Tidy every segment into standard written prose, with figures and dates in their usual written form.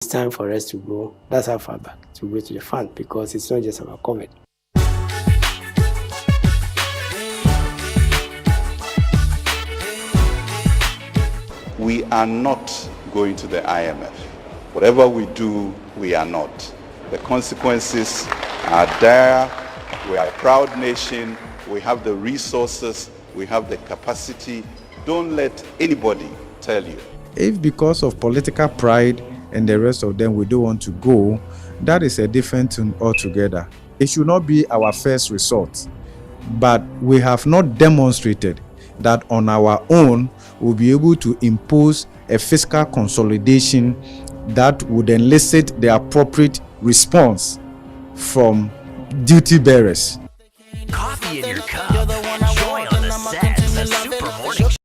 It's time for us to go. That's how far back to go to the fund because it's not just about COVID. We are not going to the IMF. Whatever we do, we are not. The consequences are there. We are a proud nation. We have the resources. We have the capacity. Don't let anybody tell you. If because of political pride and the rest of them we don't want to go, that is a different thing altogether. It should not be our first resort. But we have not demonstrated that on our own we'll be able to impose a fiscal consolidation that would elicit the appropriate response from duty bearers. Coffee in your cup. Joy on the set. The Super Morning Show.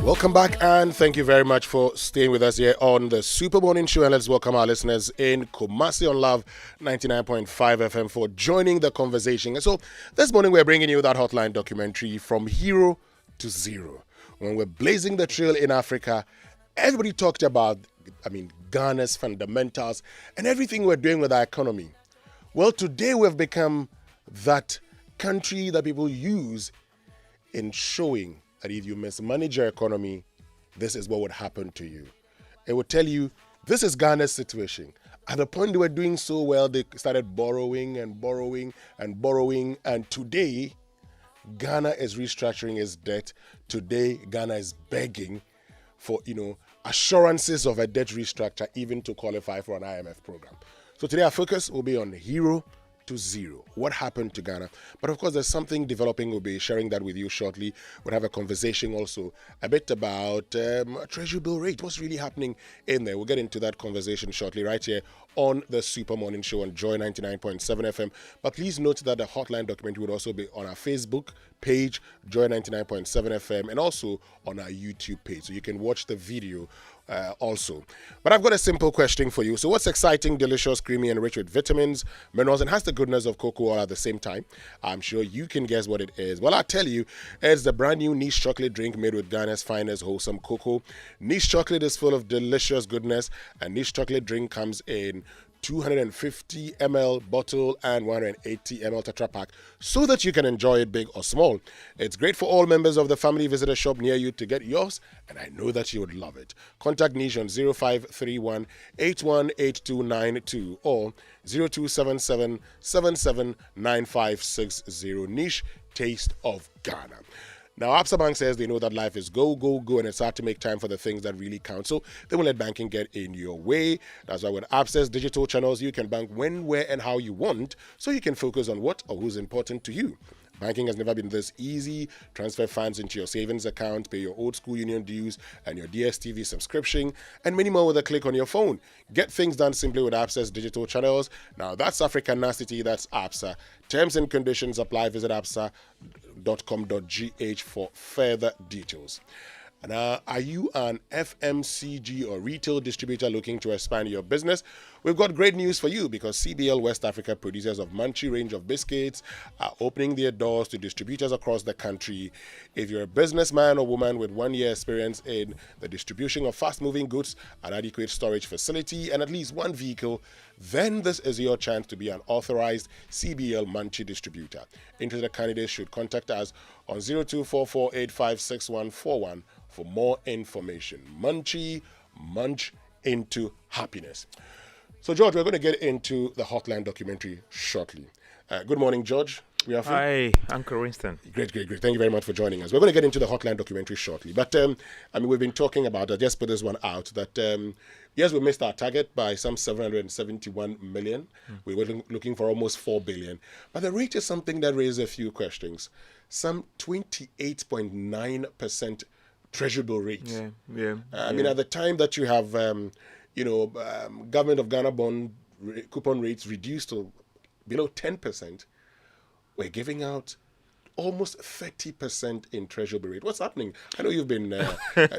Welcome back, and thank you very much for staying with us here on the Super Morning Show. And let's welcome our listeners in Kumasi on Love 99.5 FM for joining the conversation. And so this morning we're bringing you that Hotline documentary, From Hero to Zero. When we're blazing the trail in Africa, everybody talked about, Ghana's fundamentals and everything we're doing with our economy. Well, today we've become that country that people use in showing that if you mismanage your economy, this is what would happen to you. It would tell you, this is Ghana's situation. At the point they were doing so well, they started borrowing and borrowing and borrowing. And today, Ghana is restructuring its debt. Today, Ghana is begging for, assurances of a debt restructure, even to qualify for an IMF program. So today our focus will be on Hero to Zero. What happened to Ghana? But of course, there's something developing. We'll be sharing that with you shortly. We'll have a conversation also a bit about Treasury Bill rate. What's really happening in there? We'll get into that conversation shortly right here on the Super Morning Show on Joy 99.7 FM. But please note that the Hotline documentary would also be on our Facebook page, Joy 99.7 FM, and also on our YouTube page. So you can watch the video also. But I've got a simple question for you. So what's exciting, delicious, creamy, and rich with vitamins, minerals, and has the goodness of cocoa all at the same time? I'm sure you can guess what it is. Well, I'll tell you, it's the brand new Niche chocolate drink made with Ghana's finest wholesome cocoa. Niche chocolate is full of delicious goodness, and Niche chocolate drink comes in 250 ml bottle and 180 ml Tetra Pak so that you can enjoy it big or small. It's great for all members of the family. Visit a shop near you to get yours, and I know that you would love it. Contact Niche on 0531 818292 or 0277 779560. Niche, taste of Ghana. Now, Absa Bank says they know that life is go, go, go, and it's hard to make time for the things that really count. So they won't let banking get in your way. That's why with Absa's digital channels, you can bank when, where, and how you want, so you can focus on what or who's important to you. Banking has never been this easy. Transfer funds into your savings account, pay your old school union dues and your DSTV subscription, and many more with a click on your phone. Get things done simply with Absa's digital channels. Now, that's Africanacity, that's Absa. Terms and conditions apply. Visit absa.com.gh for further details. Now, are you an FMCG or retail distributor looking to expand your business? We've got great news for you because CBL West Africa, producers of Munchie range of biscuits, are opening their doors to distributors across the country. If you're a businessman or woman with 1 year experience in the distribution of fast-moving goods, an adequate storage facility, and at least one vehicle, then this is your chance to be an authorized CBL Munchie distributor. Interested candidates should contact us on 0244856141 for more information. Munchie, munch into happiness. So, George, we're going to get into the Hotline documentary shortly. Good morning, George. We are free. Hi, Uncle Winston. Great. Thank you very much for joining us. We're going to get into the Hotline documentary shortly. But, we've been talking about, I just put this one out, that, yes, we missed our target by some 771 million. We were looking for almost 4 billion. But the rate is something that raises a few questions. Some 28.9% Treasury Bill rate. Yeah. At the time that you have, Government of Ghana bond coupon rates reduced to below 10%, we're giving out almost 30% in Treasury Bill rate. What's happening? I know you've been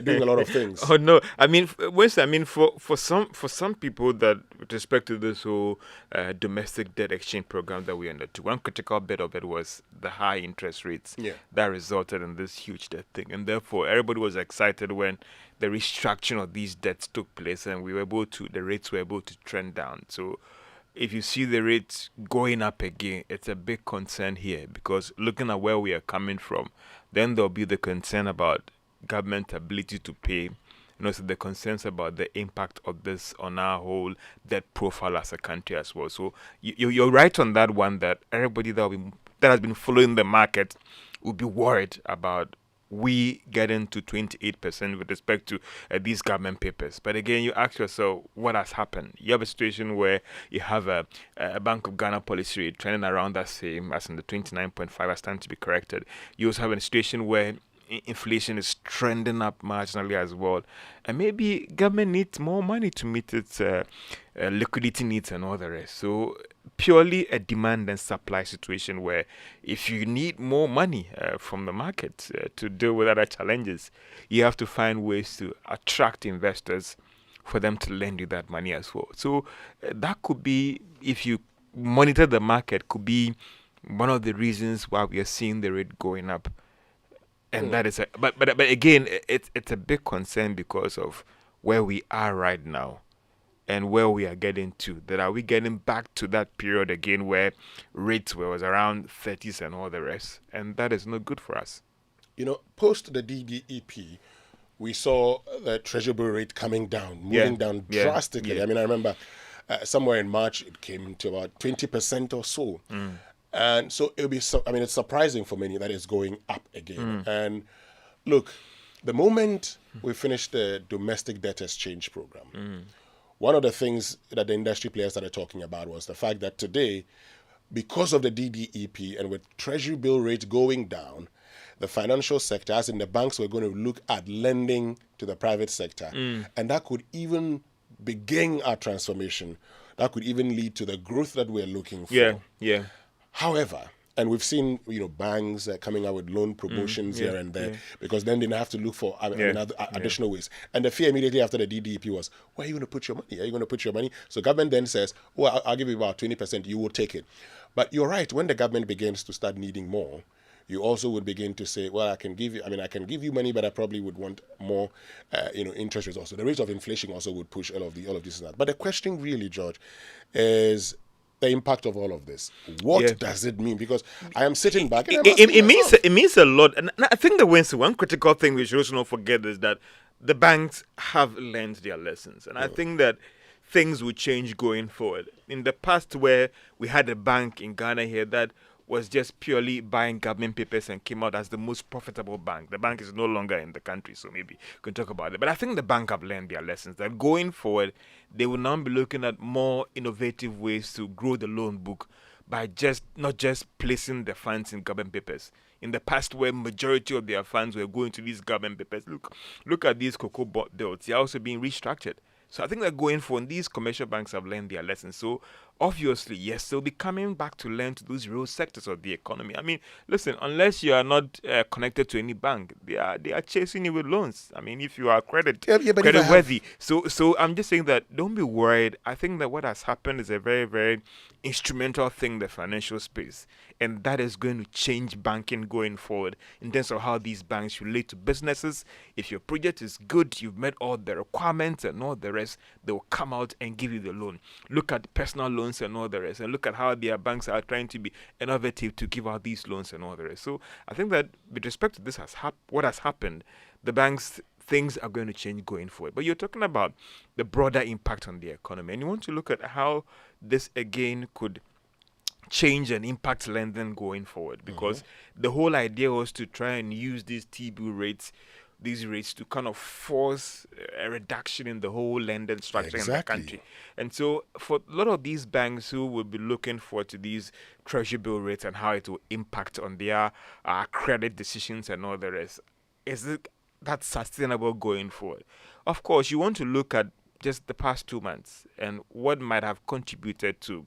doing a lot of things. Oh no! I mean, for some people that with respect to this whole domestic debt exchange program that we undertook, one critical bit of it was the high interest rates that resulted in this huge debt thing, and therefore everybody was excited when the restructuring of these debts took place, and the rates were able to trend down. So if you see the rates going up again, it's a big concern here, because looking at where we are coming from, then there'll be the concern about government ability to pay, and also the concerns about the impact of this on our whole debt profile as a country as well. So you're right on that one, that everybody that has been following the market will be worried about we getting to 28% with respect to these government papers. But again, you ask yourself, what has happened? You have a situation where you have a Bank of Ghana policy rate trending around that same as in the 29.5 as time to be corrected. You also have a situation where inflation is trending up marginally as well, and maybe government needs more money to meet its liquidity needs and all the rest. So purely a demand and supply situation, where if you need more money from the market to deal with other challenges, you have to find ways to attract investors for them to lend you that money as well. So that could be, if you monitor the market, could be one of the reasons why we are seeing the rate going up. And that is but again, it's a big concern because of where we are right now and where we are getting to. That are we getting back to that period again where rates was around 30s and all the rest, and that is not good for us. You know, post the DDEP, we saw the Treasury Bill rate coming down, moving down drastically. I mean, I remember somewhere in March it came to about 20% or so. And so it'll be, it's surprising for many that it's going up again. And look, the moment we finished the domestic debt exchange program, one of the things that the industry players started talking about was the fact that today, because of the DDEP and with Treasury Bill rates going down, the financial sector, as in the banks, were going to look at lending to the private sector. And that could even begin our transformation. That could even lead to the growth that we're looking for. However, and we've seen, banks coming out with loan promotions here and there, because then they have to look for additional ways. And the fear immediately after the DDP was, where are you going to put your money? Are you going to put your money? So government then says, I'll give you about 20%, you will take it. But you're right, when the government begins to start needing more, you also would begin to say, well, I can give you money, but I probably would want more, interest rates also. The rate of inflation also would push all of this and that. But the question really, George, is the impact of all of this. What does it mean? Because I am sitting back and it means a lot. And I think the one critical thing we should also not forget is that the banks have learned their lessons. And I think that things will change going forward. In the past, where we had a bank in Ghana here that was just purely buying government papers and came out as the most profitable bank. The bank is no longer in the country, so maybe we can talk about it. But I think the bank have learned their lessons, that going forward, they will now be looking at more innovative ways to grow the loan book by not just placing the funds in government papers. In the past, where majority of their funds were going to these government papers, look at these cocoa deals. They are also being restructured. So I think that going forward, these commercial banks have learned their lessons. So obviously, yes, they'll be coming back to lend to those real sectors of the economy. I mean, listen, unless you are not connected to any bank, they are chasing you with loans. I mean, if you are credit worthy. So I'm just saying that don't be worried. I think that what has happened is a very, very instrumental thing, the financial space. And that is going to change banking going forward in terms of how these banks relate to businesses. If your project is good, you've met all the requirements and all the rest, they will come out and give you the loan. Look at personal loans and all the rest, and look at how their banks are trying to be innovative to give out these loans and all the rest. So I think that with respect to this, what has happened, the banks, things are going to change going forward. But you're talking about the broader impact on the economy, and you want to look at how this again could change and impact lending going forward, because the whole idea was to try and use these T-bill rates, these rates, to kind of force a reduction in the whole lending structure in the country. And so for a lot of these banks who will be looking forward to these Treasury bill rates and how it will impact on their credit decisions and all the rest, is it that sustainable going forward? Of course, you want to look at just the past 2 months and what might have contributed to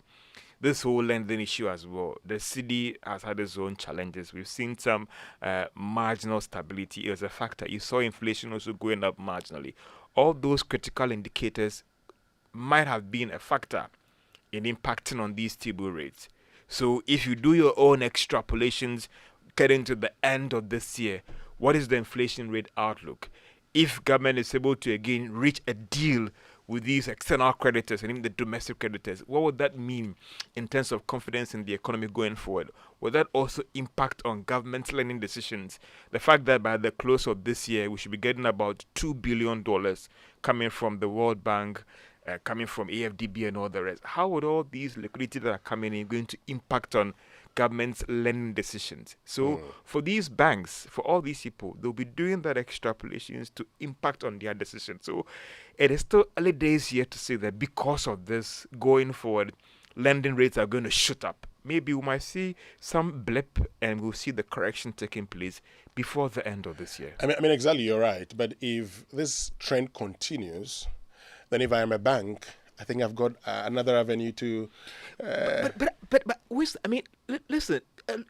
this whole lending issue as well. The city has had its own challenges. We've seen some marginal stability as a factor. You saw inflation also going up marginally. All those critical indicators might have been a factor in impacting on these T-bill rates. So if you do your own extrapolations getting to the end of this year, what is the inflation rate outlook? If government is able to again reach a deal with these external creditors and even the domestic creditors, what would that mean in terms of confidence in the economy going forward? Will that also impact on government lending decisions? The fact that by the close of this year, we should be getting about $2 billion coming from the World Bank, coming from AFDB and all the rest. How would all these liquidity that are coming in going to impact on government's lending decisions? So for these banks, for all these people, they'll be doing that extrapolations to impact on their decisions. So it is still early days here to say that because of this, going forward, lending rates are going to shoot up. Maybe we might see some blip and we'll see the correction taking place before the end of this year. I mean, exactly, you're right. But if this trend continues, then if I'm a bank, I think I've got another avenue to. Listen.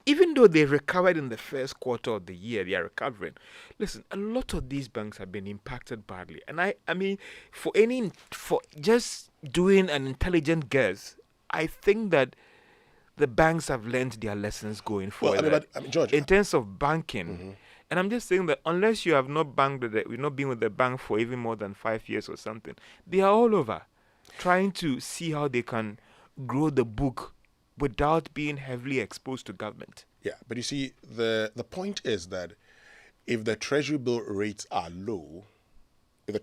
Even though they recovered in the first quarter of the year, they are recovering. Listen, a lot of these banks have been impacted badly, and I mean, for just doing an intelligent guess, I think that the banks have learned their lessons going forward. Well, George, in terms of banking. And I'm just saying that unless you have not we've not been with the bank for even more than 5 years or something, they are all over trying to see how they can grow the book without being heavily exposed to government. Yeah, but you see, the point is that if the Treasury bill rates are low, it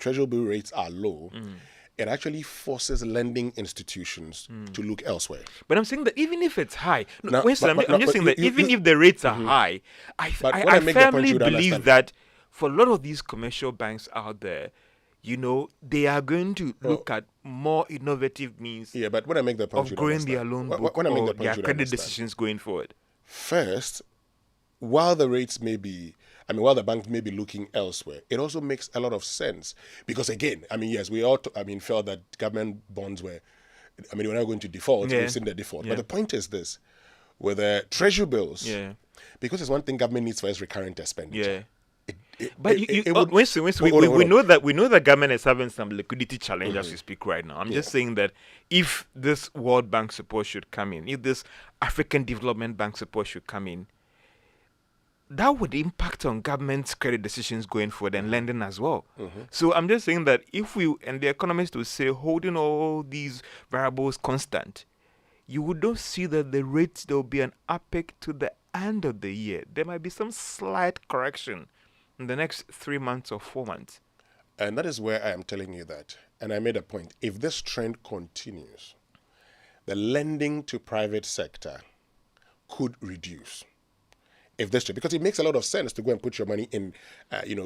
actually forces lending institutions to look elsewhere. But I'm saying that even if it's high, Now, I'm just saying that even if the rates are high, I firmly believe that for a lot of these commercial banks out there, they are going to look at more innovative means but when I make the point, of growing their loan book or their credit decisions going forward. First, while the banks may be looking elsewhere, it also makes a lot of sense. Because again, yes, we all felt that government bonds were, we're not going to default, we've seen the default. But the point is this, with the Treasury bills, because it's one thing government needs for its recurrent expenditure. We know that government is having some liquidity challenge as we speak right now. I'm just saying that if this World Bank support should come in, if this African Development Bank support should come in, that would impact on government's credit decisions going forward and lending as well. So I'm just saying that if and the economists will say holding all these variables constant, you would not see that the rates, there will be an uptick to the end of the year. There might be some slight correction in the next 3 months or 4 months. And that is where I am telling you that. And I made a point. If this trend continues, the lending to private sector could reduce. Because it makes a lot of sense to go and put your money in,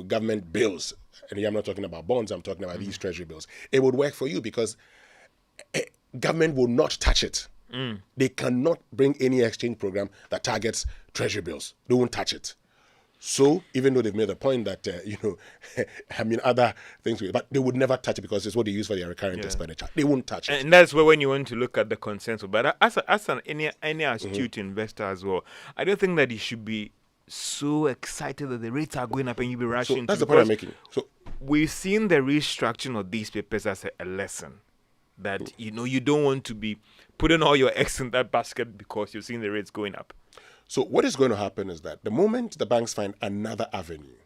government bills. And here I'm not talking about bonds, I'm talking about these Treasury bills. It would work for you because government will not touch it. They cannot bring any exchange program that targets Treasury bills. They won't touch it. So even though they've made the point that, other things, but they would never touch it because it's what they use for their recurrent expenditure. They won't touch it. And that's where when you want to look at the consensus. But as any astute investor as well, I don't think that you should be so excited that the rates are going up and you'll be rushing. So that's the point I'm making. So we've seen the restructuring of these papers as a lesson. That, you don't want to be putting all your eggs in that basket because you've seen the rates going up. So what is going to happen is that the moment the banks find another avenue,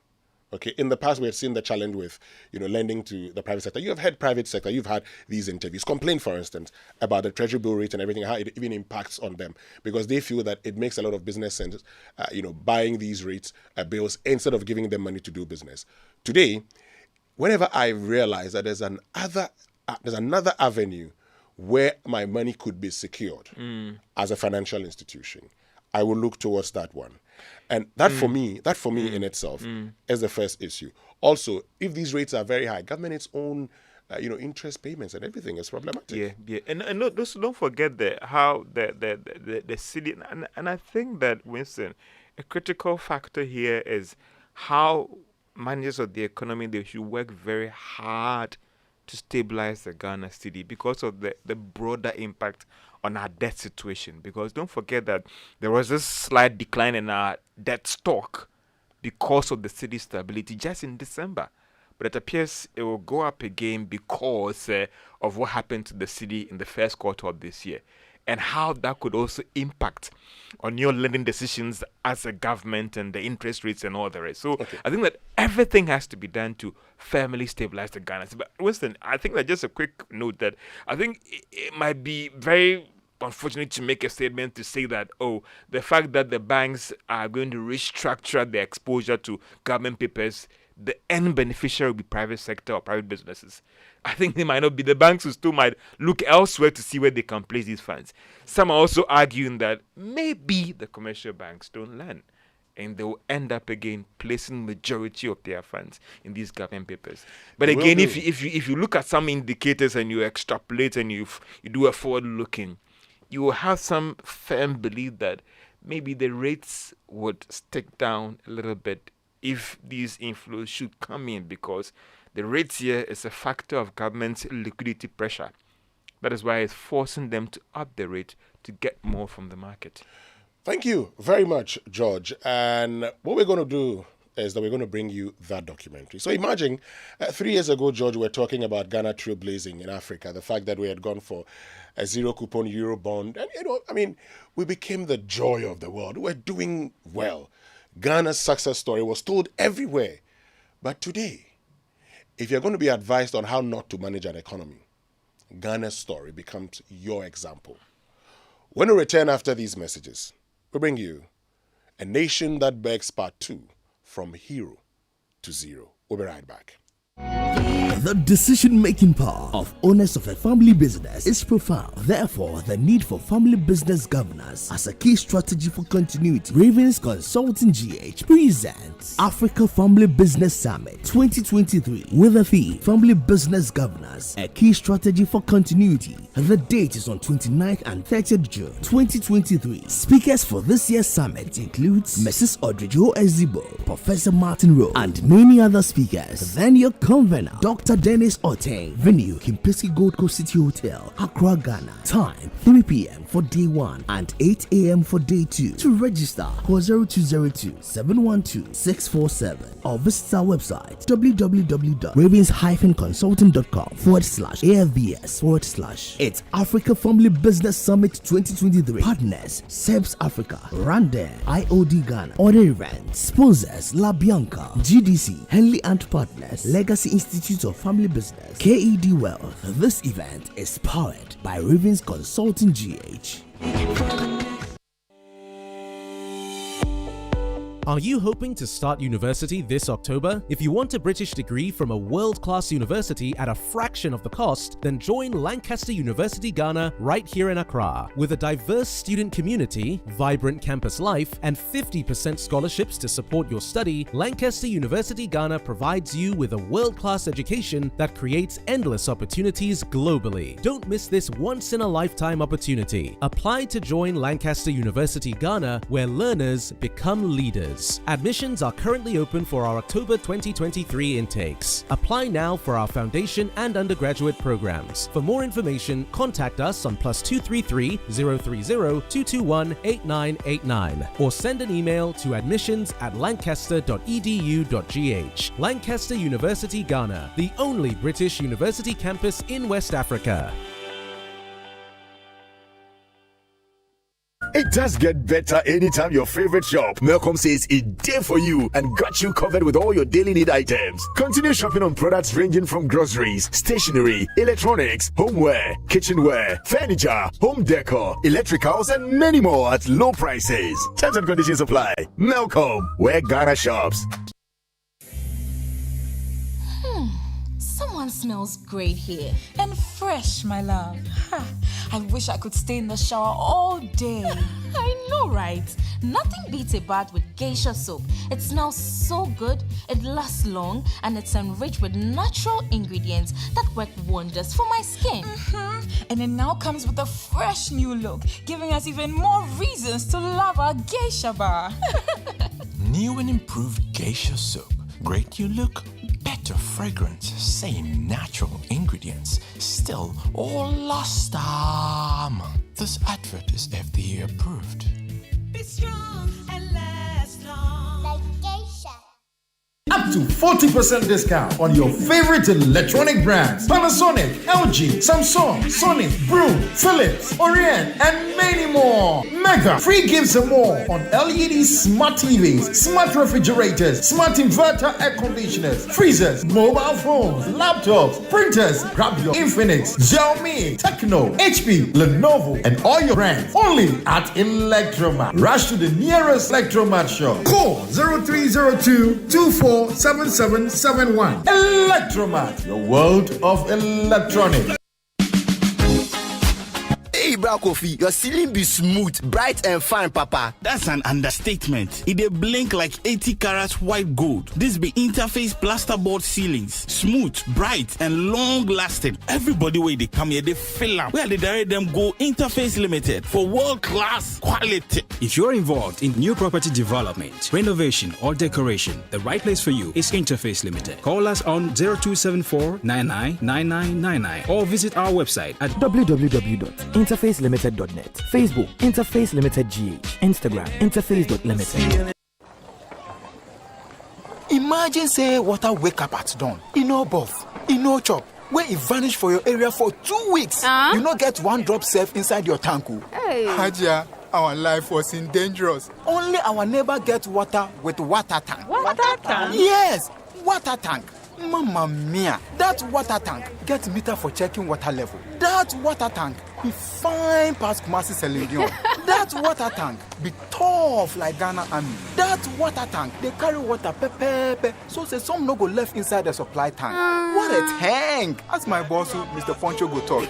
okay, in the past we had seen the challenge with, lending to the private sector. You have had private sector, you've had these interviews, complain, for instance, about the Treasury bill rate and everything, how it even impacts on them because they feel that it makes a lot of business sense, buying these rates, bills, instead of giving them money to do business. Today, whenever I realize that there's another avenue where my money could be secured as a financial institution, I will look towards that one. And that for me in itself is the first issue. Also, if these rates are very high, government its own interest payments and everything is problematic. Yeah. And don't forget how the city and I think that, Winston, a critical factor here is how managers of the economy, they should work very hard to stabilize the Ghana cedi because of the broader impact on our debt situation, because don't forget that there was this slight decline in our debt stock because of the city stability just in December. But it appears it will go up again because of what happened to the city in the first quarter of this year, and how that could also impact on your lending decisions as a government and the interest rates and all the rest. So I think that everything has to be done to firmly stabilize the Ghana. But Winston, I think that just a quick note that I think it might be very unfortunate to make a statement to say that, the fact that the banks are going to restructure their exposure to government papers, the end beneficiary will be private sector or private businesses. I think they might not be. The banks who still might look elsewhere to see where they can place these funds. Some are also arguing that maybe the commercial banks don't lend, and they will end up again placing majority of their funds in these government papers. But again, if you look at some indicators and you extrapolate and you do a forward looking, you will have some firm belief that maybe the rates would stick down a little bit if these inflows should come in, because the rates here is a factor of government's liquidity pressure. That is why it's forcing them to up the rate to get more from the market. Thank you very much, George. And what we're going to do is that we're going to bring you that documentary. So imagine 3 years ago, George, we're talking about Ghana trailblazing in Africa, the fact that we had gone for a zero coupon Euro bond. And, we became the joy of the world. We're doing well. Ghana's success story was told everywhere. But today, if you're going to be advised on how not to manage an economy, Ghana's story becomes your example. When we return after these messages, we bring you A Nation That Begs Part 2, From Hero to Zero. We'll be right back. The decision-making power of owners of a family business is profound. Therefore, the need for family business governance as a key strategy for continuity. Ravens Consulting GH presents Africa Family Business Summit 2023 with the theme Family Business Governance, a key strategy for continuity. The date is on 29th and 30th June 2023. Speakers for this year's summit includes Mrs. Audrey Jo Ezibo, Professor Martin Rowe, and many other speakers. Then your convener, Dr. Dennis Oteng. Venue, Kimpisi Gold Coast City Hotel, Accra, Ghana. Time, 3 p.m. for day 1 and 8 a.m. for day 2. To register, call 0202-712-647 or visit our website www.ravens-consulting.com/AFBS/. It's Africa Family Business Summit 2023. Partners, SEBS Africa, Rande, IOD Ghana. Other events, sponsors, La Bianca, GDC, Henley and Partners, Legacy Institute of Family Business, KED Wealth. This event is powered by Ravens Consulting GH. Are you hoping to start university this October? If you want a British degree from a world-class university at a fraction of the cost, then join Lancaster University Ghana right here in Accra. With a diverse student community, vibrant campus life, and 50% scholarships to support your study, Lancaster University Ghana provides you with a world-class education that creates endless opportunities globally. Don't miss this once-in-a-lifetime opportunity. Apply to join Lancaster University Ghana, where learners become leaders. Admissions are currently open for our October 2023 intakes. Apply now for our foundation and undergraduate programs. For more information, contact us on +233 030 221 8989 or send an email to admissions@lancaster.edu.gh. Lancaster University Ghana, the only British university campus in West Africa. It does get better anytime your favorite shop, Melcom, says it's there for you and got you covered with all your daily need items. Continue shopping on products ranging from groceries, stationery, electronics, homeware, kitchenware, furniture, home decor, electricals, and many more at low prices. Terms and conditions apply. Melcom, where Ghana shops. Someone smells great here. And fresh, my love. I wish I could stay in the shower all day. I know, right? Nothing beats a bath with geisha soap. It smells so good, it lasts long, and it's enriched with natural ingredients that work wonders for my skin. And it now comes with a fresh new look, giving us even more reasons to love our geisha bar. New and improved geisha soap. Great new look, better to fragrant, same natural ingredients, still all last time. This advert is FDA approved. Be strong and last long. Like geisha. Up to 40% discount on your favorite electronic brands. Panasonic, LG, Samsung, Sony, Broom, Philips, Orient, and many more. Mega free gifts and more on LED smart TVs, smart refrigerators, smart inverter air conditioners, freezers, mobile phones, laptops, printers. Grab your Infinix, Xiaomi, Tecno, HP, Lenovo, and all your brands. Only at Electromat. Rush to the nearest Electromat shop. Call 0302 247771. Electromat, your world of electronics. Hey, bro, Kofi, your ceiling be smooth, bright, and fine, Papa. That's an understatement. It dey blink like 80 carats white gold. This be Interface plasterboard ceilings, smooth, bright, and long-lasting. Everybody where they come here, they fill up. Where they direct them go Interface Limited for world-class quality. If you're involved in new property development, renovation, or decoration, the right place for you is Interface Limited. Call us on 0274 999999 or visit our website at www.interfacelimited.net. Facebook, Interface Limited GH. Instagram, interface.limited. Imagine say water wake up at dawn. E no buff, e no chop. When it vanish for your area for 2 weeks, you not get one drop safe inside your tank. Hey. Hajia, our life was in dangerous. Only our neighbor get water with water tank. Water tank? Yes, water tank. Mamma mia, that water tank get meter for checking water level. That water tank be fine past Kumasi Selenium. That water tank be tough like Ghana Army. That water tank, they carry water pepe, so say some no go left inside the supply tank. What a tank! As my boss, Mr. Poncho, go talk.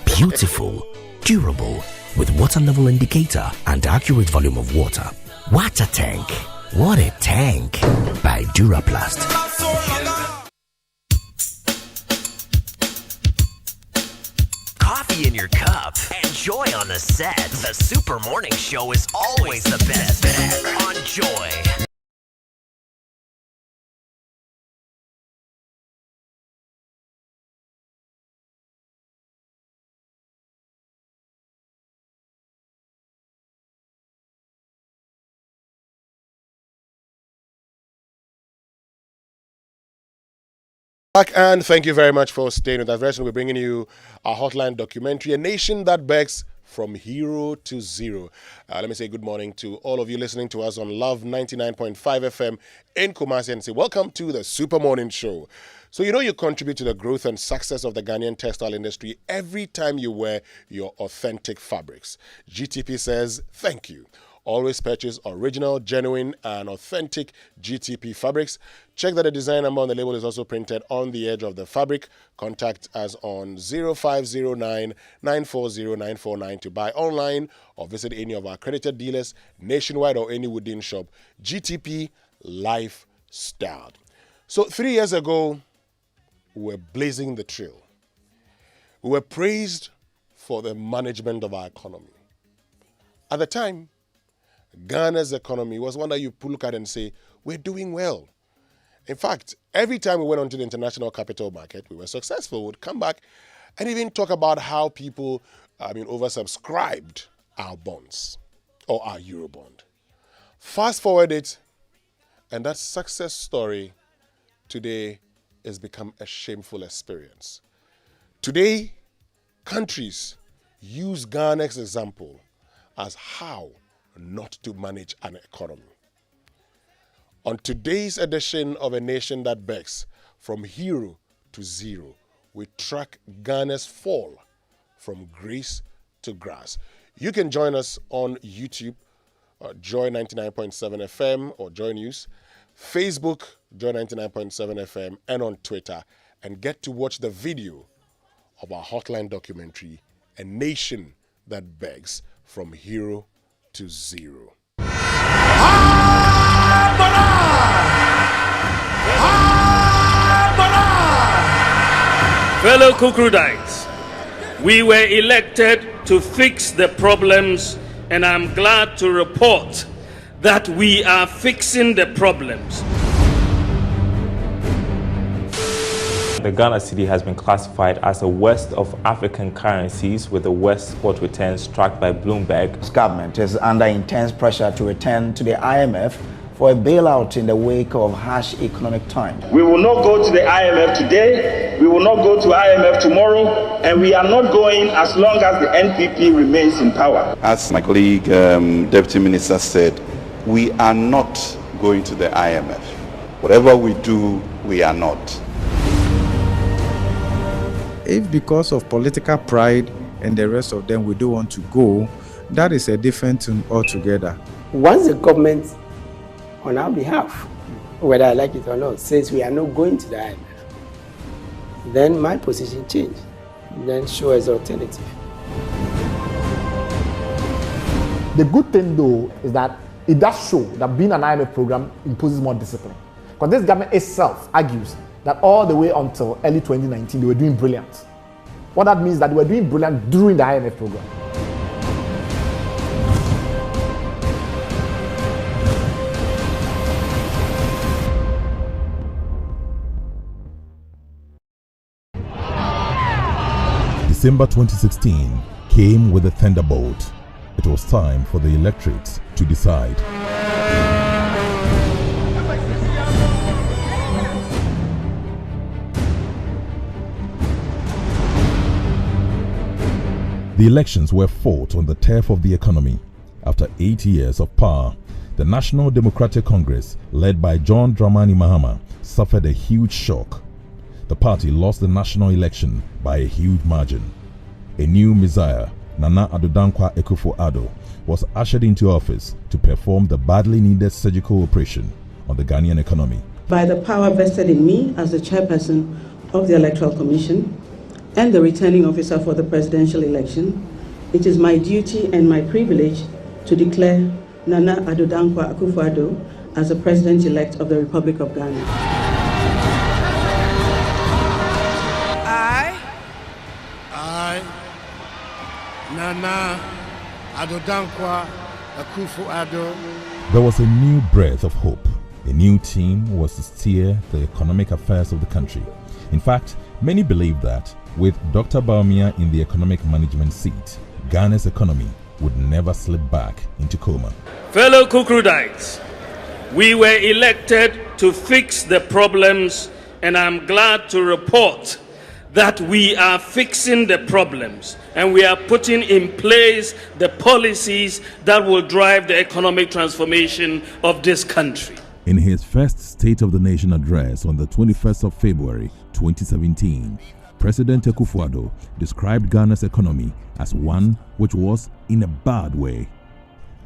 Beautiful, durable, with water level indicator and accurate volume of water. Water tank. What a tank! By Duraplast. Coffee in your cup and joy on the set. The Super Morning Show is always the best on Joy. Back, and thank you very much for staying with us. Very soon we're bringing you our Hotline Documentary, A Nation That Begs from Hero to Zero. Let me say good morning to all of you listening to us on Love 99.5 FM in Kumasi and say welcome to the Super Morning Show. So you know you contribute to the growth and success of the Ghanaian textile industry every time you wear your authentic fabrics. GTP says thank you. Always purchase original, genuine, and authentic GTP fabrics. Check that the design number on the label is also printed on the edge of the fabric. Contact us on 0509 940 949 to buy online or visit any of our accredited dealers nationwide or any wooden shop. GTP Lifestyle. So 3 years ago, we were blazing the trail. We were praised for the management of our economy. At the time, Ghana's economy was one that you look at and say, we're doing well. In fact, every time we went onto the international capital market, we were successful. We'd come back and even talk about how people, oversubscribed our bonds or our Eurobond. Fast forward it, and that success story today has become a shameful experience. Today, countries use Ghana's example as how not to manage an economy. On today's edition of A Nation That Begs, from hero to zero, we track Ghana's fall from grace to grass. You can join us on YouTube, Joy 99.7 FM or Joy News, Facebook, Joy 99.7 FM, and on Twitter, and get to watch the video of our Hotline Documentary, A Nation That Begs, from hero to zero. Fellow Kukrudites, we were elected to fix the problems, and I'm glad to report that we are fixing the problems. The Ghana cedi has been classified as the worst of African currencies, with the worst spot returns tracked by Bloomberg. This government is under intense pressure to return to the IMF for a bailout in the wake of harsh economic times. We will not go to the IMF today, we will not go to IMF tomorrow, and we are not going as long as the NPP remains in power. As my colleague, Deputy Minister said, we are not going to the IMF. Whatever we do, we are not. If because of political pride and the rest of them we don't want to go, that is a different thing altogether. Once the government, on our behalf, whether I like it or not, says we are not going to the IMF, then my position changed. Then show as alternative. The good thing though is that it does show that being an IMF program imposes more discipline. Because this government itself argues that all the way until early 2019 they were doing brilliant. What that means is that they were doing brilliant during the IMF program. December 2016 came with a thunderbolt. It was time for the electorate to decide. The elections were fought on the turf of the economy. After 8 years of power, the National Democratic Congress, led by John Dramani Mahama, suffered a huge shock. The party lost the national election by a huge margin. A new messiah, Nana Addo Dankwa Akufo-Addo, was ushered into office to perform the badly needed surgical operation on the Ghanaian economy. By the power vested in me as the chairperson of the Electoral Commission and the returning officer for the presidential election, it is my duty and my privilege to declare Nana Addo Dankwa Akufo-Addo as the President-elect of the Republic of Ghana. I, Nana Addo Dankwa Akufo-Addo. There was a new breath of hope. A new team was to steer the economic affairs of the country. In fact, many believe that with Dr. Bawumia in the economic management seat, Ghana's economy would never slip back into coma. Fellow Kukrudites, we were elected to fix the problems, and I'm glad to report that we are fixing the problems and we are putting in place the policies that will drive the economic transformation of this country. In his first State of the Nation address on the 21st of February 2017, President Akufo-Addo described Ghana's economy as one which was in a bad way.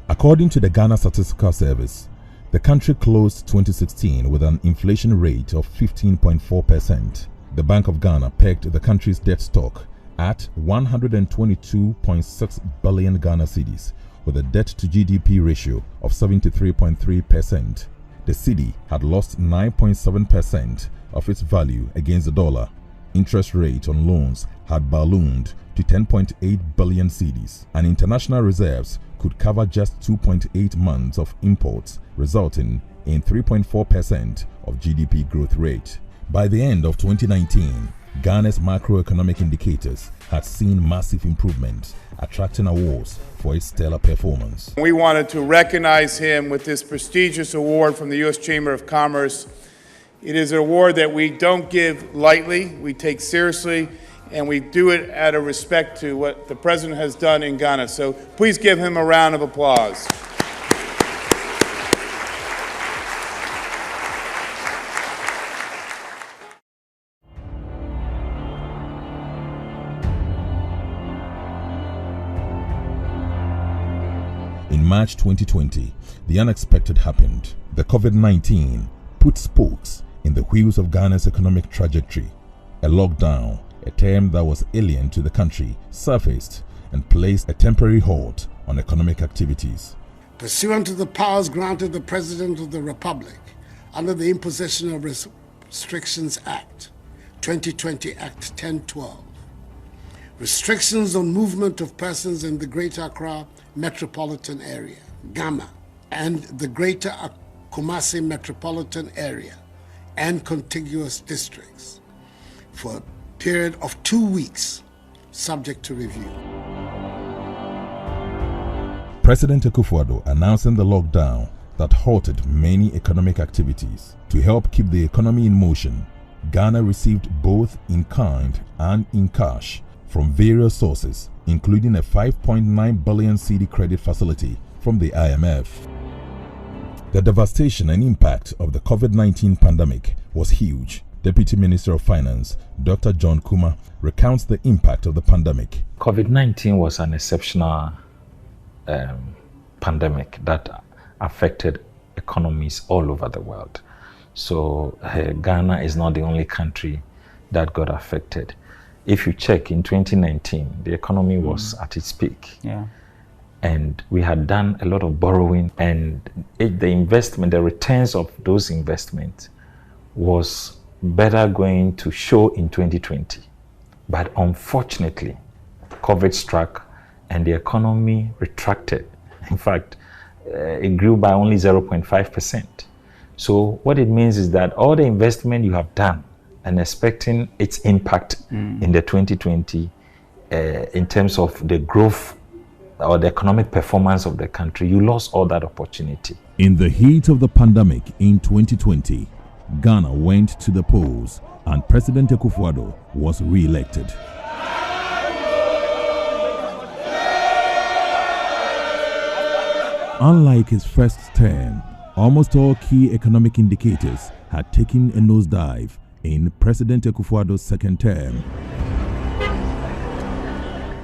According to the Ghana Statistical Service, the country closed 2016 with an inflation rate of 15.4%. The Bank of Ghana pegged the country's debt stock at 122.6 billion Ghana cedis, with a debt to GDP ratio of 73.3%. The cedi had lost 9.7% of its value against the dollar. Interest rate on loans had ballooned to 10.8 billion cedis, and international reserves could cover just 2.8 months of imports, resulting in 3.4% of GDP growth rate. By the end of 2019, Ghana's macroeconomic indicators had seen massive improvement, attracting awards for its stellar performance. We wanted to recognize him with this prestigious award from the U.S. Chamber of Commerce. It is an award that we don't give lightly, we take seriously, and we do it out of respect to what the President has done in Ghana. So please give him a round of applause. In March 2020, the unexpected happened. The COVID-19 put spokes in the wheels of Ghana's economic trajectory. A lockdown, a term that was alien to the country, surfaced and placed a temporary halt on economic activities. Pursuant to the powers granted the President of the Republic under the Imposition of Restrictions Act, 2020 Act 1012, restrictions on movement of persons in the Greater Accra Metropolitan Area, GAMA, and the Greater Kumasi Metropolitan Area and contiguous districts, for a period of 2 weeks, subject to review. President Akufo-Addo announcing the lockdown that halted many economic activities. To help keep the economy in motion, Ghana received both in kind and in cash from various sources, including a 5.9 billion cedi credit facility from the IMF. The devastation and impact of the COVID-19 pandemic was huge. Deputy Minister of Finance, Dr. John Kuma, recounts the impact of the pandemic. COVID-19 was an exceptional pandemic that affected economies all over the world. So Ghana is not the only country that got affected. If you check in 2019, the economy was at its peak. Yeah. And we had done a lot of borrowing, and the investment, the returns of those investments was better going to show in 2020. But unfortunately, COVID struck and the economy retracted. In fact, it grew by only 0.5%. So what it means is that all the investment you have done and expecting its impact in the 2020 in terms of the growth or the economic performance of the country, you lost all that opportunity. In the heat of the pandemic in 2020, Ghana went to the polls and President Akufo-Addo was re-elected. Unlike his first term, almost all key economic indicators had taken a nosedive in President Akufo-Addo's second term.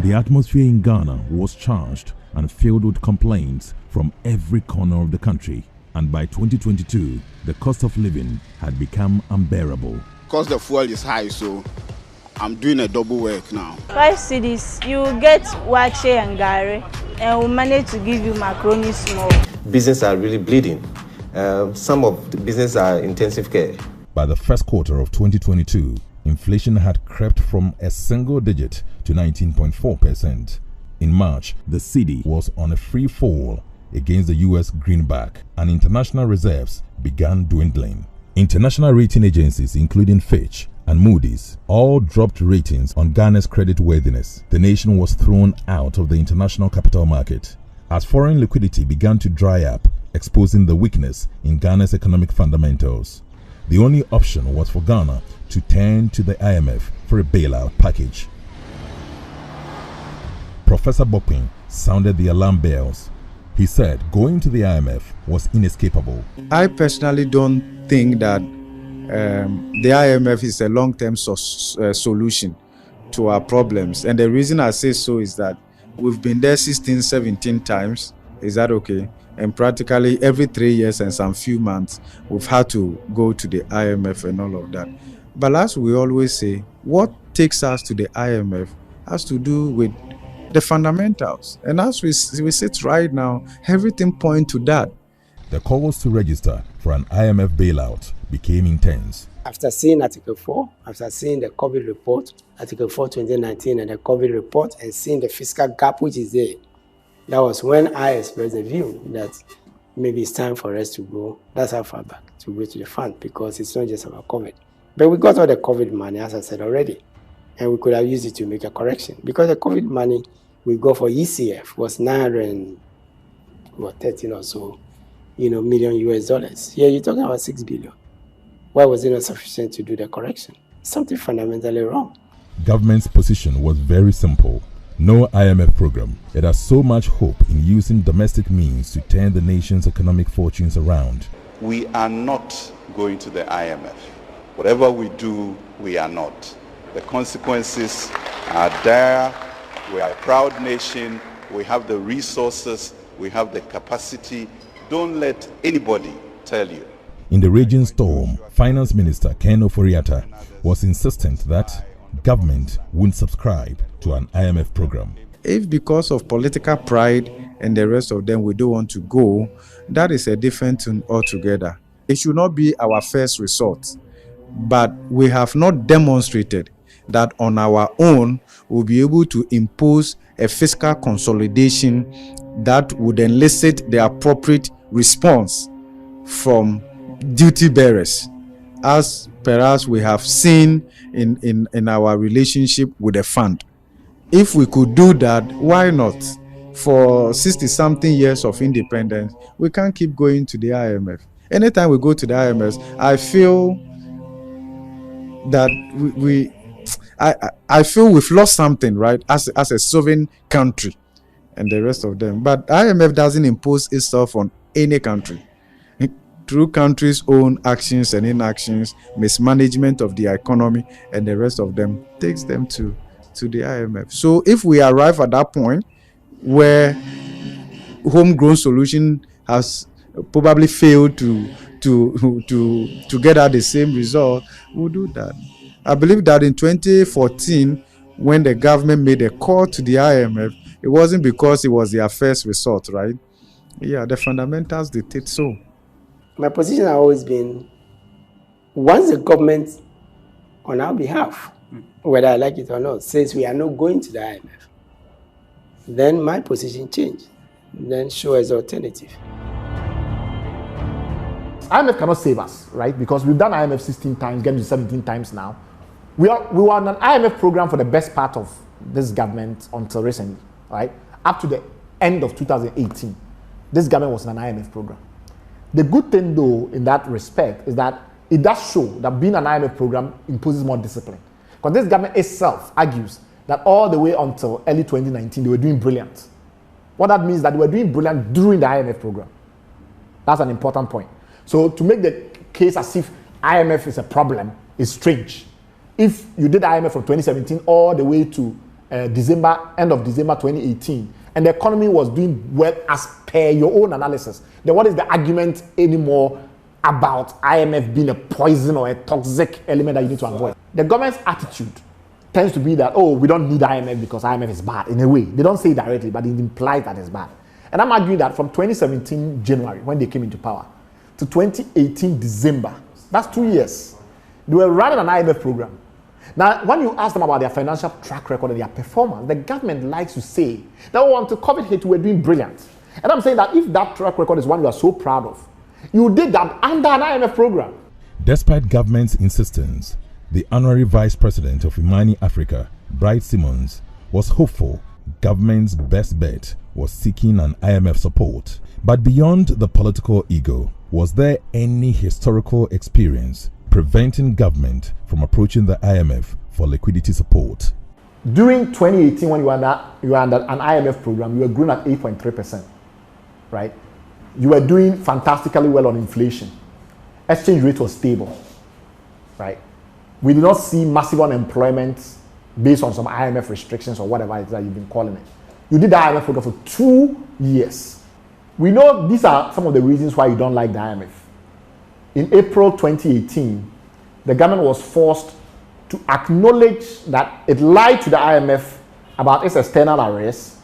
The atmosphere in Ghana was charged and filled with complaints from every corner of the country, and by 2022, the cost of living had become unbearable. Because the fuel is high, so I'm doing a double work now. 5 cedis, you get wache and gari, and we'll manage to give you macaroni small. Business are really bleeding. Some of the business are intensive care. By the first quarter of 2022, inflation had crept from a single digit to 19.4%. In March, the cedi was on a free fall against the US greenback, and international reserves began dwindling. International rating agencies, including Fitch and Moody's, all dropped ratings on Ghana's creditworthiness. The nation was thrown out of the international capital market as foreign liquidity began to dry up, exposing the weakness in Ghana's economic fundamentals. The only option was for Ghana to turn to the IMF for a bailout package. Professor Bokpin sounded the alarm bells. He said going to the IMF was inescapable. I personally don't think that the IMF is a long-term solution to our problems. And the reason I say so is that we've been there 16, 17 times. Is that okay? And practically every 3 years and some few months, we've had to go to the IMF and all of that. But as we always say, what takes us to the IMF has to do with the fundamentals. And as we sit right now, everything points to that. The calls to register for an IMF bailout became intense. After seeing Article 4, after seeing the COVID report, Article 4 2019 and the COVID report, and seeing the fiscal gap which is there, that was when I expressed the view that maybe it's time for us to go, that's how far back, to go to the fund, because it's not just about COVID. But we got all the COVID money, as I said already, and we could have used it to make a correction. Because the COVID money we got for ECF was 913 or so, million US dollars. Here you're talking about 6 billion. Why was it not sufficient to do the correction? Something fundamentally wrong. Government's position was very simple. No IMF program. It has so much hope in using domestic means to turn the nation's economic fortunes around. We are not going to the IMF. Whatever we do, we are not. The consequences are dire. We are a proud nation. We have the resources. We have the capacity. Don't let anybody tell you. In the raging storm, Finance Minister Ken Ofori-Atta was insistent that government wouldn't subscribe to an IMF program. If because of political pride and the rest of them we don't want to go, that is a different thing altogether. It should not be our first resort. But we have not demonstrated that on our own we'll be able to impose a fiscal consolidation that would elicit the appropriate response from duty bearers. as perhaps we have seen in our relationship with the fund. If we could do that, why not? For 60-something years of independence, we can't keep going to the IMF. Anytime we go to the IMF, I feel that I feel we've lost something, right, as a sovereign country and the rest of them. But IMF doesn't impose itself on any country. Through countries' own actions and inactions, mismanagement of the economy and the rest of them takes them to the IMF. So if we arrive at that point where homegrown solution has probably failed to get at the same result, we'll do that. I believe that in 2014, when the government made a call to the IMF, it wasn't because it was their first resort, right? Yeah, the fundamentals dictate so. My position has always been, once the government, on our behalf, whether I like it or not, says we are not going to the IMF, then my position changed. Then show as alternative. IMF cannot save us, right? Because we've done IMF 16 times, getting to 17 times now. We were on an IMF program for the best part of this government until recently, right? Up to the end of 2018, this government was on an IMF program. The good thing, though, in that respect, is that it does show that being an IMF program imposes more discipline. Because this government itself argues that all the way until early 2019, they were doing brilliant. What that means is that they were doing brilliant during the IMF program. That's an important point. So to make the case as if IMF is a problem is strange. If you did IMF from 2017 all the way to end of December 2018, and the economy was doing well as per your own analysis, then what is the argument anymore about IMF being a poison or a toxic element that you need to avoid? The government's attitude tends to be that, oh, we don't need IMF because IMF is bad. In a way, they don't say it directly, but it implies that it's bad. And I'm arguing that from 2017 January, when they came into power, to 2018 December, that's 2 years, they were running an IMF program. Now, when you ask them about their financial track record and their performance, the government likes to say that, oh, until COVID hit, we were doing brilliant. And I'm saying that if that track record is one you are so proud of, you did that under an IMF program. Despite government's insistence, the honorary vice president of Imani Africa, Bright Simmons, was hopeful government's best bet was seeking an IMF support. But beyond the political ego, was there any historical experience preventing government from approaching the IMF for liquidity support? During 2018, when you were under an IMF program, you were growing at 8.3%, right? You were doing fantastically well on inflation. Exchange rate was stable, right? We did not see massive unemployment based on some IMF restrictions or whatever it is that you've been calling it. You did the IMF program for 2 years. We know these are some of the reasons why you don't like the IMF. In April 2018, the government was forced to acknowledge that it lied to the IMF about its external arrears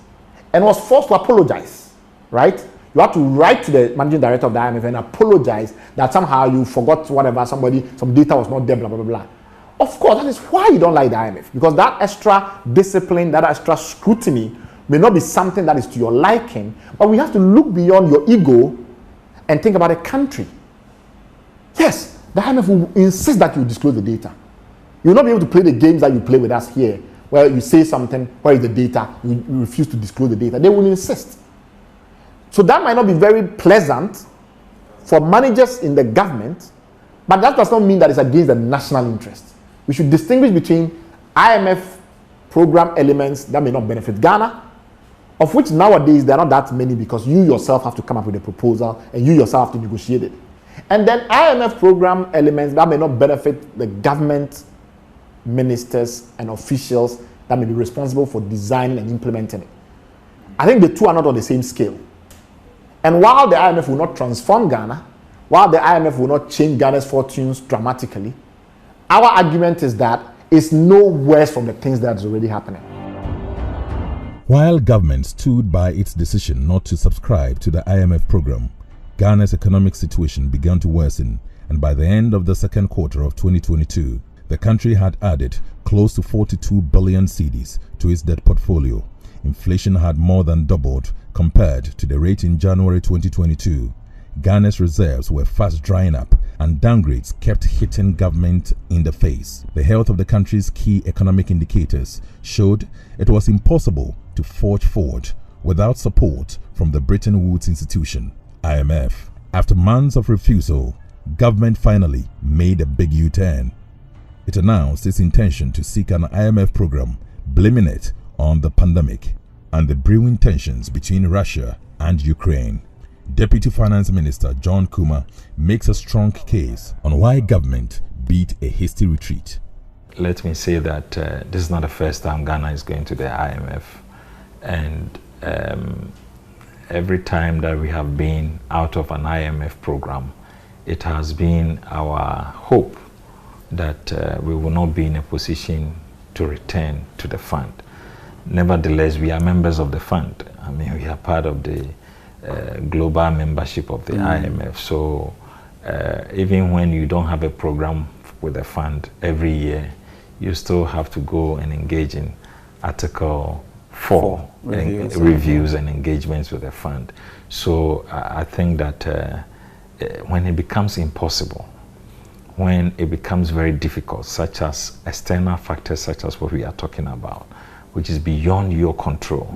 and was forced to apologize, right? You have to write to the managing director of the IMF and apologize that somehow you forgot whatever, some data was not there, blah, blah, blah, blah. Of course, that is why you don't like the IMF, because that extra discipline, that extra scrutiny may not be something that is to your liking, but we have to look beyond your ego and think about a country. Yes, the IMF will insist that you disclose the data. You will not be able to play the games that you play with us here, where you say something, where is the data, you refuse to disclose the data. They will insist. So that might not be very pleasant for managers in the government, but that does not mean that it's against the national interest. We should distinguish between IMF program elements that may not benefit Ghana, of which nowadays there are not that many because you yourself have to come up with a proposal and you yourself have to negotiate it. And then IMF program elements that may not benefit the government, ministers and officials that may be responsible for designing and implementing it. I think the two are not on the same scale. And while the IMF will not transform Ghana, while the IMF will not change Ghana's fortunes dramatically, our argument is that it's no worse from the things that's already happening. While government stood by its decision not to subscribe to the IMF program, Ghana's economic situation began to worsen, and by the end of the second quarter of 2022, the country had added close to 42 billion cedis to its debt portfolio. Inflation had more than doubled compared to the rate in January 2022. Ghana's reserves were fast drying up and downgrades kept hitting government in the face. The health of the country's key economic indicators showed it was impossible to forge forward without support from the Bretton Woods institution, IMF. After months of refusal, government finally made a big U-turn. It announced its intention to seek an IMF program, blaming it on the pandemic and the brewing tensions between Russia and Ukraine. Deputy Finance Minister John Kuma makes a strong case on why government beat a hasty retreat. Let me say that this is not the first time Ghana is going to the IMF, and every time that we have been out of an IMF program, it has been our hope that we will not be in a position to return to the fund. Nevertheless, we are members of the fund. I mean, we are part of the global membership of the IMF. So even when you don't have a program with the fund every year, you still have to go and engage in Article 4 reviews and engagements with the fund. So I think that when it becomes impossible, when it becomes very difficult, such as external factors such as what we are talking about, which is beyond your control,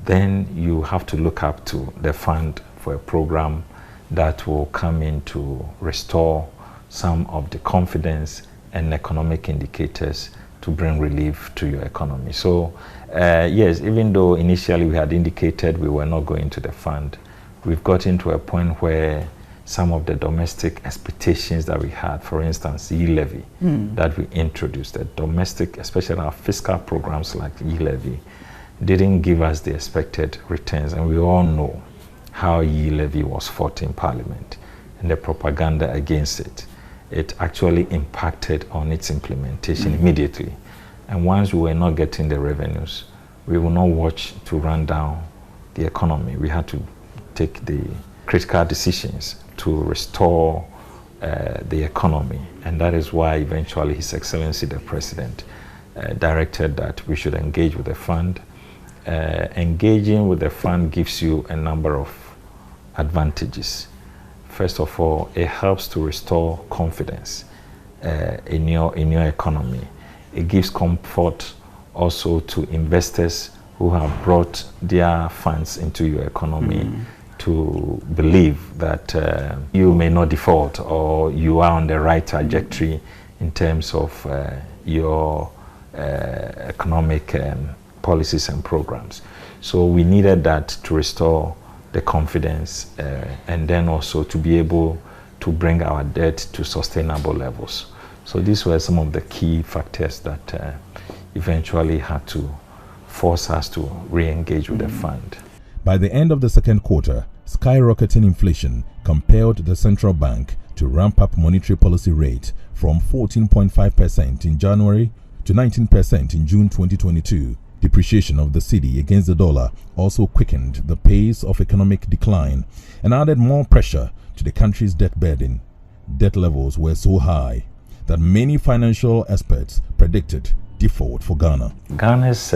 then you have to look up to the fund for a program that will come in to restore some of the confidence and economic indicators to bring relief to your economy. So yes, even though initially we had indicated we were not going to the fund, we've gotten to a point where some of the domestic expectations that we had, for instance, e-levy that we introduced, the domestic, especially our fiscal programs like e-levy, didn't give us the expected returns. And we all know how e-levy was fought in Parliament and the propaganda against it. It actually impacted on its implementation immediately. And once we were not getting the revenues, we will not watch to run down the economy. We had to take the critical decisions to restore the economy. And that is why eventually His Excellency the President directed that we should engage with the fund. Engaging with the fund gives you a number of advantages. First of all, it helps to restore confidence in your economy. It gives comfort also to investors who have brought their funds into your economy to believe that you may not default, or you are on the right trajectory in terms of your economic policies and programs. So we needed that to restore the confidence and then also to be able to bring our debt to sustainable levels. So these were some of the key factors that eventually had to force us to re-engage with the fund. By the end of the second quarter, skyrocketing inflation compelled the central bank to ramp up monetary policy rate from 14.5% in January to 19% in June 2022. Depreciation of the cedi against the dollar also quickened the pace of economic decline and added more pressure to the country's debt burden. Debt levels were so high that many financial experts predicted default for Ghana. Ghana's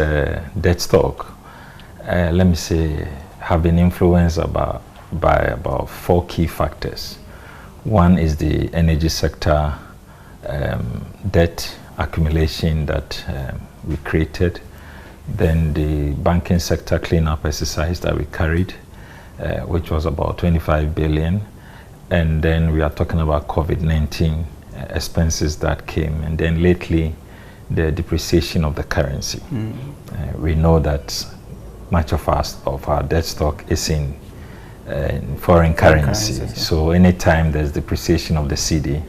debt stock, let me say, have been influenced by about 4 key factors. One is the energy sector debt accumulation that we created. Then the banking sector cleanup exercise that we carried, which was about 25 billion. And then we are talking about COVID-19 expenses that came. And then lately, the depreciation of the currency. We know that much of our debt stock is in foreign currency. So anytime there's depreciation of the cedi,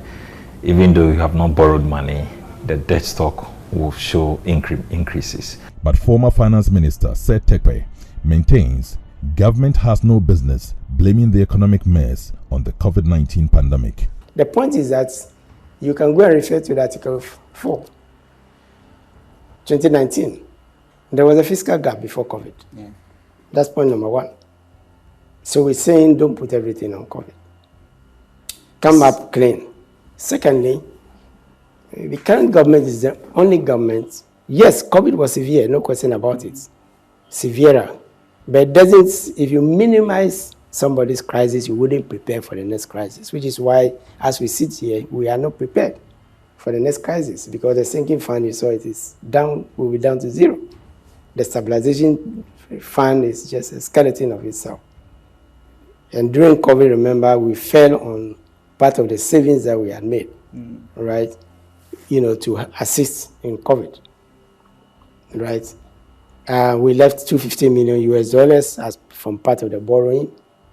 even though you have not borrowed money, the debt stock will show increases. But former Finance Minister Seth Terkper maintains government has no business blaming the economic mess on the COVID-19 pandemic. The point is that you can go and refer to the Article 4, 2019. There was a fiscal gap before COVID. That's point number 1. So we're saying don't put everything on COVID. Come up clean. Secondly, the current government is the only government. Yes, COVID was severe, no question about it. Severer. But it doesn't, if you minimize somebody's crisis, you wouldn't prepare for the next crisis, which is why, as we sit here, we are not prepared for the next crisis, because the sinking fund, you saw it is down, will be down to zero. The stabilization fund is just a skeleton of itself. And during COVID, remember, we fell on part of the savings that we had made, right? To assist in COVID, right? We left $250 million as from part of the borrowing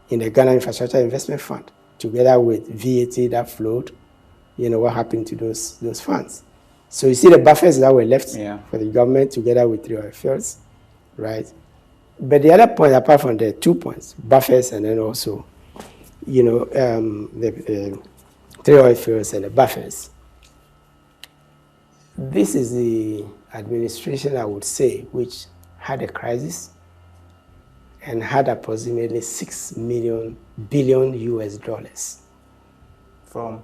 in the Ghana Infrastructure Investment Fund, together with VAT that flowed. What happened to those funds. So you see the buffers that were left for the government together with 3 oil fields, right? But the other point, apart from the 2 points, buffers and then also, the 3 oil fields and the buffers. This is the administration, I would say, which had a crisis and had approximately $6 billion from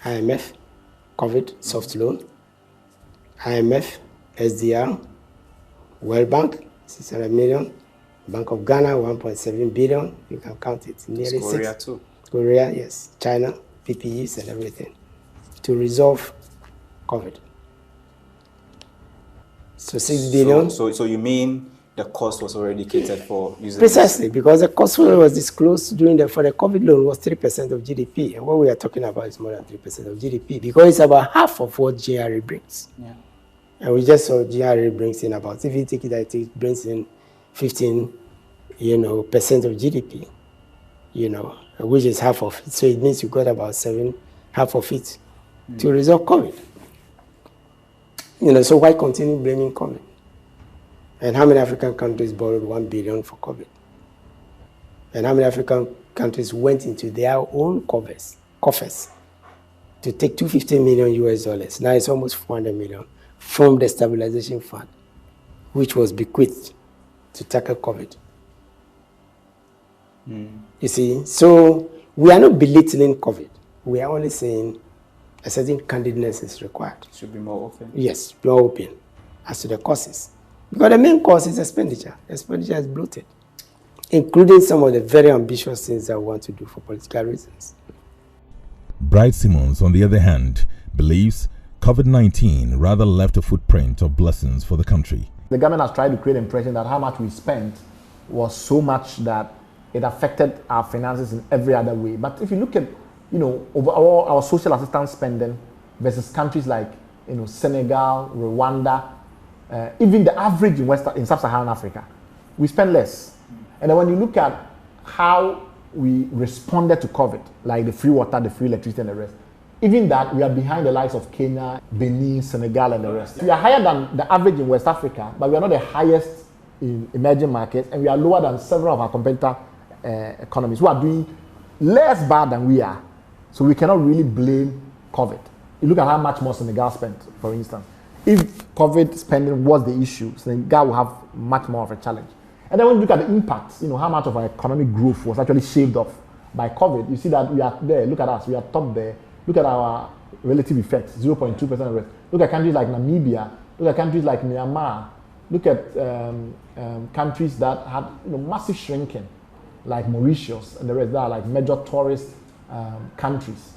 IMF, COVID, soft loan, IMF, SDR, World Bank, 600 million, Bank of Ghana, 1.7 billion, you can count it, nearly Korea 6. too. Korea, yes, China, PPEs and everything, to resolve COVID. So 6 billion. So you mean the cost was already catered for using Precisely, because the cost was disclosed for the COVID loan was 3% of GDP, and what we are talking about is more than 3% of GDP, because it's about half of what GRE brings. Yeah. And we just saw GRE brings in about, if you take it that it brings in 15%, percent of GDP, which is half of it. So it means you got about half of it to resolve COVID. So why continue blaming COVID? And how many African countries borrowed $1 billion for COVID? And how many African countries went into their own coffers to take $250 million? Now it's almost $400 million from the stabilization fund, which was bequeathed to tackle COVID. You see, so we are not belittling COVID. We are only saying a certain candidness is required. Should be more open. Yes, more open as to the causes. Because the main cause is expenditure. Expenditure is bloated, including some of the very ambitious things that we want to do for political reasons. Bright Simmons, on the other hand, believes COVID-19 rather left a footprint of blessings for the country. The government has tried to create the impression that how much we spent was so much that it affected our finances in every other way. But if you look at, overall our social assistance spending versus countries like, Senegal, Rwanda, even the average in sub-Saharan Africa, we spend less. And then when you look at how we responded to COVID, like the free water, the free electricity and the rest, even that, we are behind the likes of Kenya, Benin, Senegal and the rest. We are higher than the average in West Africa, but we are not the highest in emerging markets, and we are lower than several of our competitor economies who are doing less bad than we are. So we cannot really blame COVID. You look at how much more Senegal spent, for instance. If COVID spending was the issue, Senegal will have much more of a challenge. And then when you look at the impacts, how much of our economic growth was actually shaved off by COVID, you see that we are there. Look at us, we are top there. Look at our relative effects, 0.2% of it. Look at countries like Namibia. Look at countries like Myanmar. Look at countries that had massive shrinking, like Mauritius and the rest. That are like major tourist countries,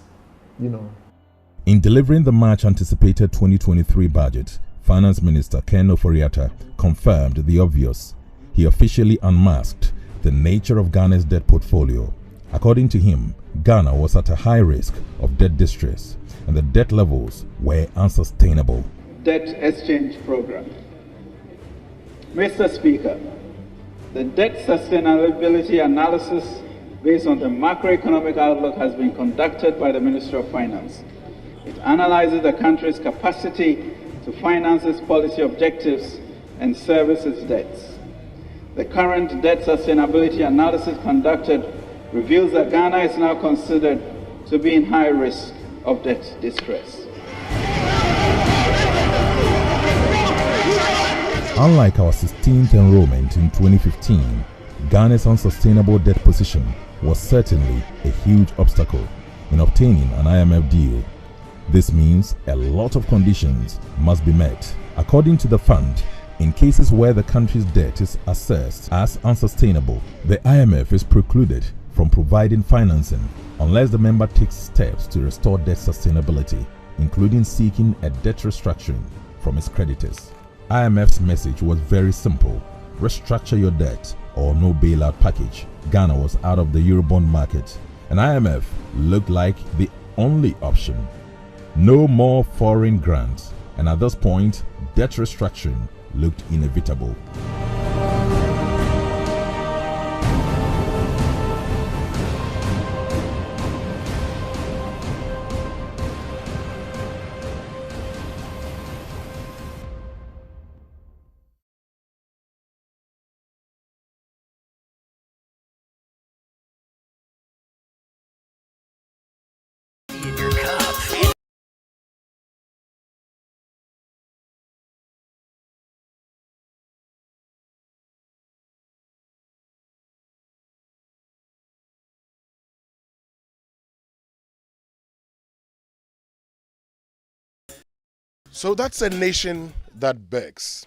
In delivering the much-anticipated 2023 budget, Finance Minister Ken Ofori-Atta confirmed the obvious. He officially unmasked the nature of Ghana's debt portfolio. According to him, Ghana was at a high risk of debt distress, and the debt levels were unsustainable. Debt exchange program. Mr. Speaker, the debt sustainability analysis based on the macroeconomic outlook has been conducted by the Ministry of Finance. It analyzes the country's capacity to finance its policy objectives and service its debts. The current debt sustainability analysis conducted reveals that Ghana is now considered to be in high risk of debt distress. Unlike our 16th enrollment in 2015, Ghana's unsustainable debt position was certainly a huge obstacle in obtaining an IMF deal. This means a lot of conditions must be met. According to the fund, In cases where the country's debt is assessed as unsustainable, the IMF is precluded from providing financing unless the member takes steps to restore debt sustainability, including seeking a debt restructuring from its creditors. IMF's message was very simple: restructure your debt or no bailout package. Ghana was out of the Eurobond market, and IMF looked like the only option. No more foreign grants, and at this point, debt restructuring looked inevitable. In your cup. So that's a nation that begs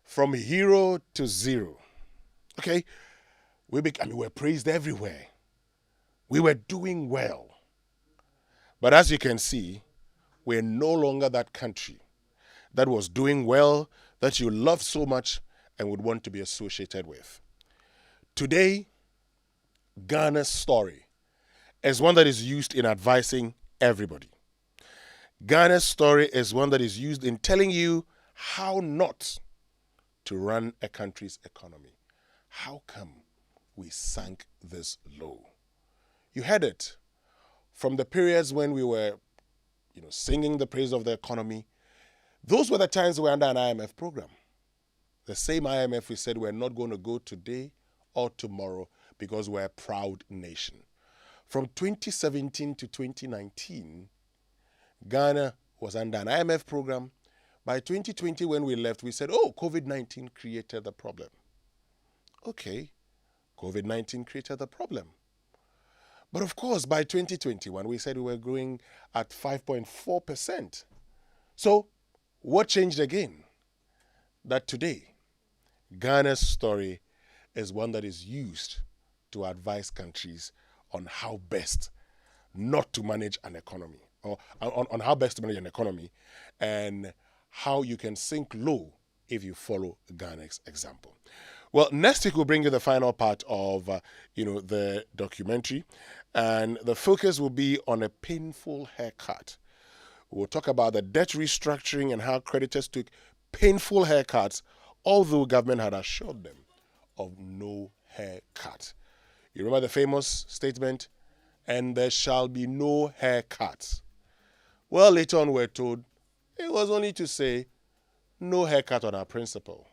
from hero to zero. Okay, we were praised everywhere. We were doing well. But as you can see, we're no longer that country that was doing well, that you love so much and would want to be associated with. Today, Ghana's story is one that is used in advising everybody. Ghana's story is one that is used in telling you how not to run a country's economy. How come we sank this low? You heard it from the periods when we were, singing the praise of the economy. Those were the times we were under an IMF program. The same IMF we said we're not going to go today or tomorrow because we're a proud nation. From 2017 to 2019, Ghana was under an IMF program. By 2020, when we left, we said, COVID-19 created the problem. Okay, COVID-19 created the problem. But of course, by 2021, we said we were growing at 5.4%. So what changed again? That today, Ghana's story is one that is used to advise countries on how best not to manage an economy, or on how best to manage an economy, and how you can sink low if you follow Ghana's example. Well, next week we'll bring you the final part of the documentary, and the focus will be on a painful haircut. We'll talk about the debt restructuring and how creditors took painful haircuts, although government had assured them of no haircut. You remember the famous statement, "And there shall be no haircuts." Well, later on we're told it was only to say no haircut on our principle.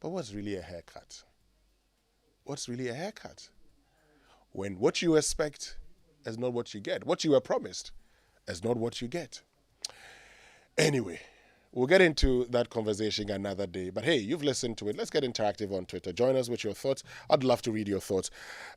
But what's really a haircut? What's really a haircut? When what you expect is not what you get. What you were promised is not what you get. Anyway, we'll get into that conversation another day. But hey, you've listened to it. Let's get interactive on Twitter. Join us with your thoughts. I'd love to read your thoughts.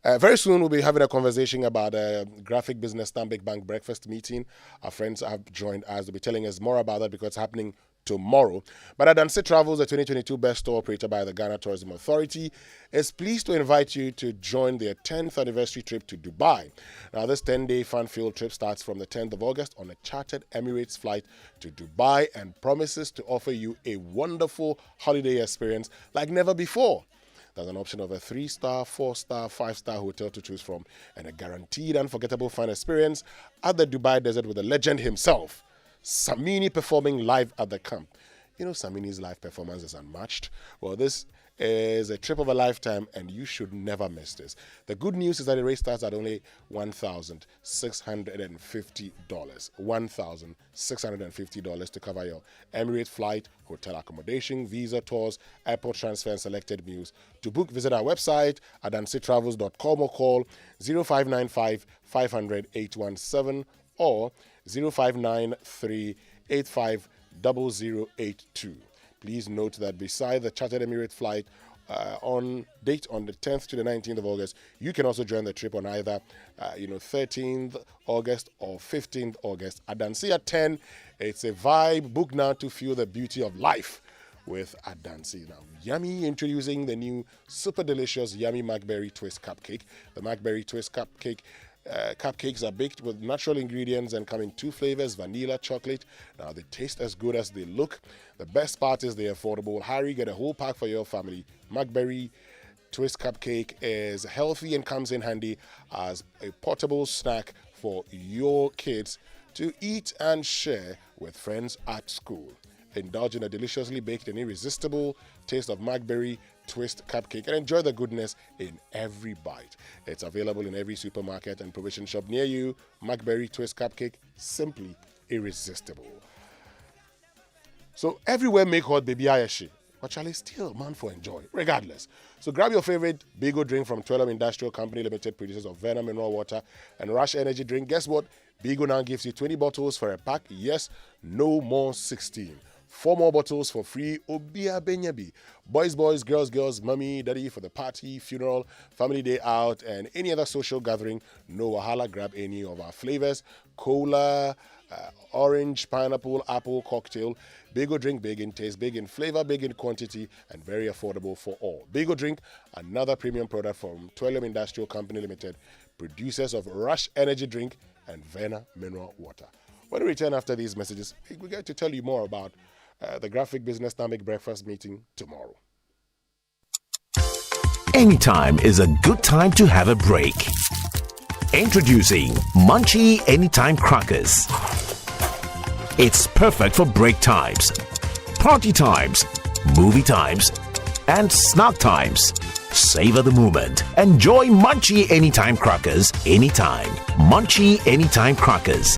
Very soon, we'll be having a conversation about a graphic business Stanbic Bank breakfast meeting. Our friends have joined us. They'll be telling us more about that because it's happening tomorrow. But Adanse Travels, the 2022 best tour operator by the Ghana Tourism Authority, is pleased to invite you to join their 10th anniversary trip to Dubai. Now, this 10-day fun-filled trip starts from the 10th of August on a chartered Emirates flight to Dubai and promises to offer you a wonderful holiday experience like never before. There's an option of a 3-star, 4-star, 5-star hotel to choose from and a guaranteed unforgettable fun experience at the Dubai desert with the legend himself, Samini, performing live at the camp. You know, Samini's live performance is unmatched. Well, this is a trip of a lifetime and you should never miss this. The good news is that the rate starts at only $1,650. $1,650 to cover your Emirates flight, hotel accommodation, visa, tours, airport transfer, and selected meals. To book, visit our website at adansitravels.com or call 0595 500 817 or 0593 85 0082. Please note that beside the chartered Emirates flight on the 10th to the 19th of August, you can also join the trip on either 13th August or 15th August. Adanse at 10, it's a vibe. Book now to feel the beauty of life with Adansi. Now, Yummy introducing the new super delicious Yummy Macberry Twist Cupcake. The Macberry Twist Cupcake cupcakes are baked with natural ingredients and come in 2 flavors, vanilla, chocolate. Now, they taste as good as they look. The best part is they're affordable. Hurry, get a whole pack for your family. Macberry Twist Cupcake is healthy and comes in handy as a portable snack for your kids to eat and share with friends at school. Indulge in a deliciously baked and irresistible taste of Macberry Twist Cupcake and enjoy the goodness in every bite. It's available in every supermarket and provision shop near you. Macberry Twist Cupcake, simply irresistible. So everywhere make hot baby ayashi, but Charlie still man for enjoy, regardless. So grab your favorite Bigo drink from Twelum Industrial Company Limited, producers of Venom Mineral Water and Rush Energy Drink. Guess what? Bigo now gives you 20 bottles for a pack. Yes, no more 16. 4 more bottles for free. Obia Benyabi. Boys, girls, mommy, daddy for the party, funeral, family day out, and any other social gathering. No wahala. Grab any of our flavors. Cola, orange, pineapple, apple, cocktail. Bigo drink, big in taste, big in flavor, big in quantity, and very affordable for all. Bigo drink, another premium product from Twelum Industrial Company Limited, producers of Rush Energy Drink and Vena Mineral Water. When we return after these messages, we're going to tell you more about the Graphic Business Dynamic Breakfast meeting tomorrow. Anytime is a good time to have a break. Introducing Munchie Anytime Crackers. It's perfect for break times, party times, movie times, and snack times. Savor the moment. Enjoy Munchie Anytime Crackers anytime. Munchie Anytime Crackers.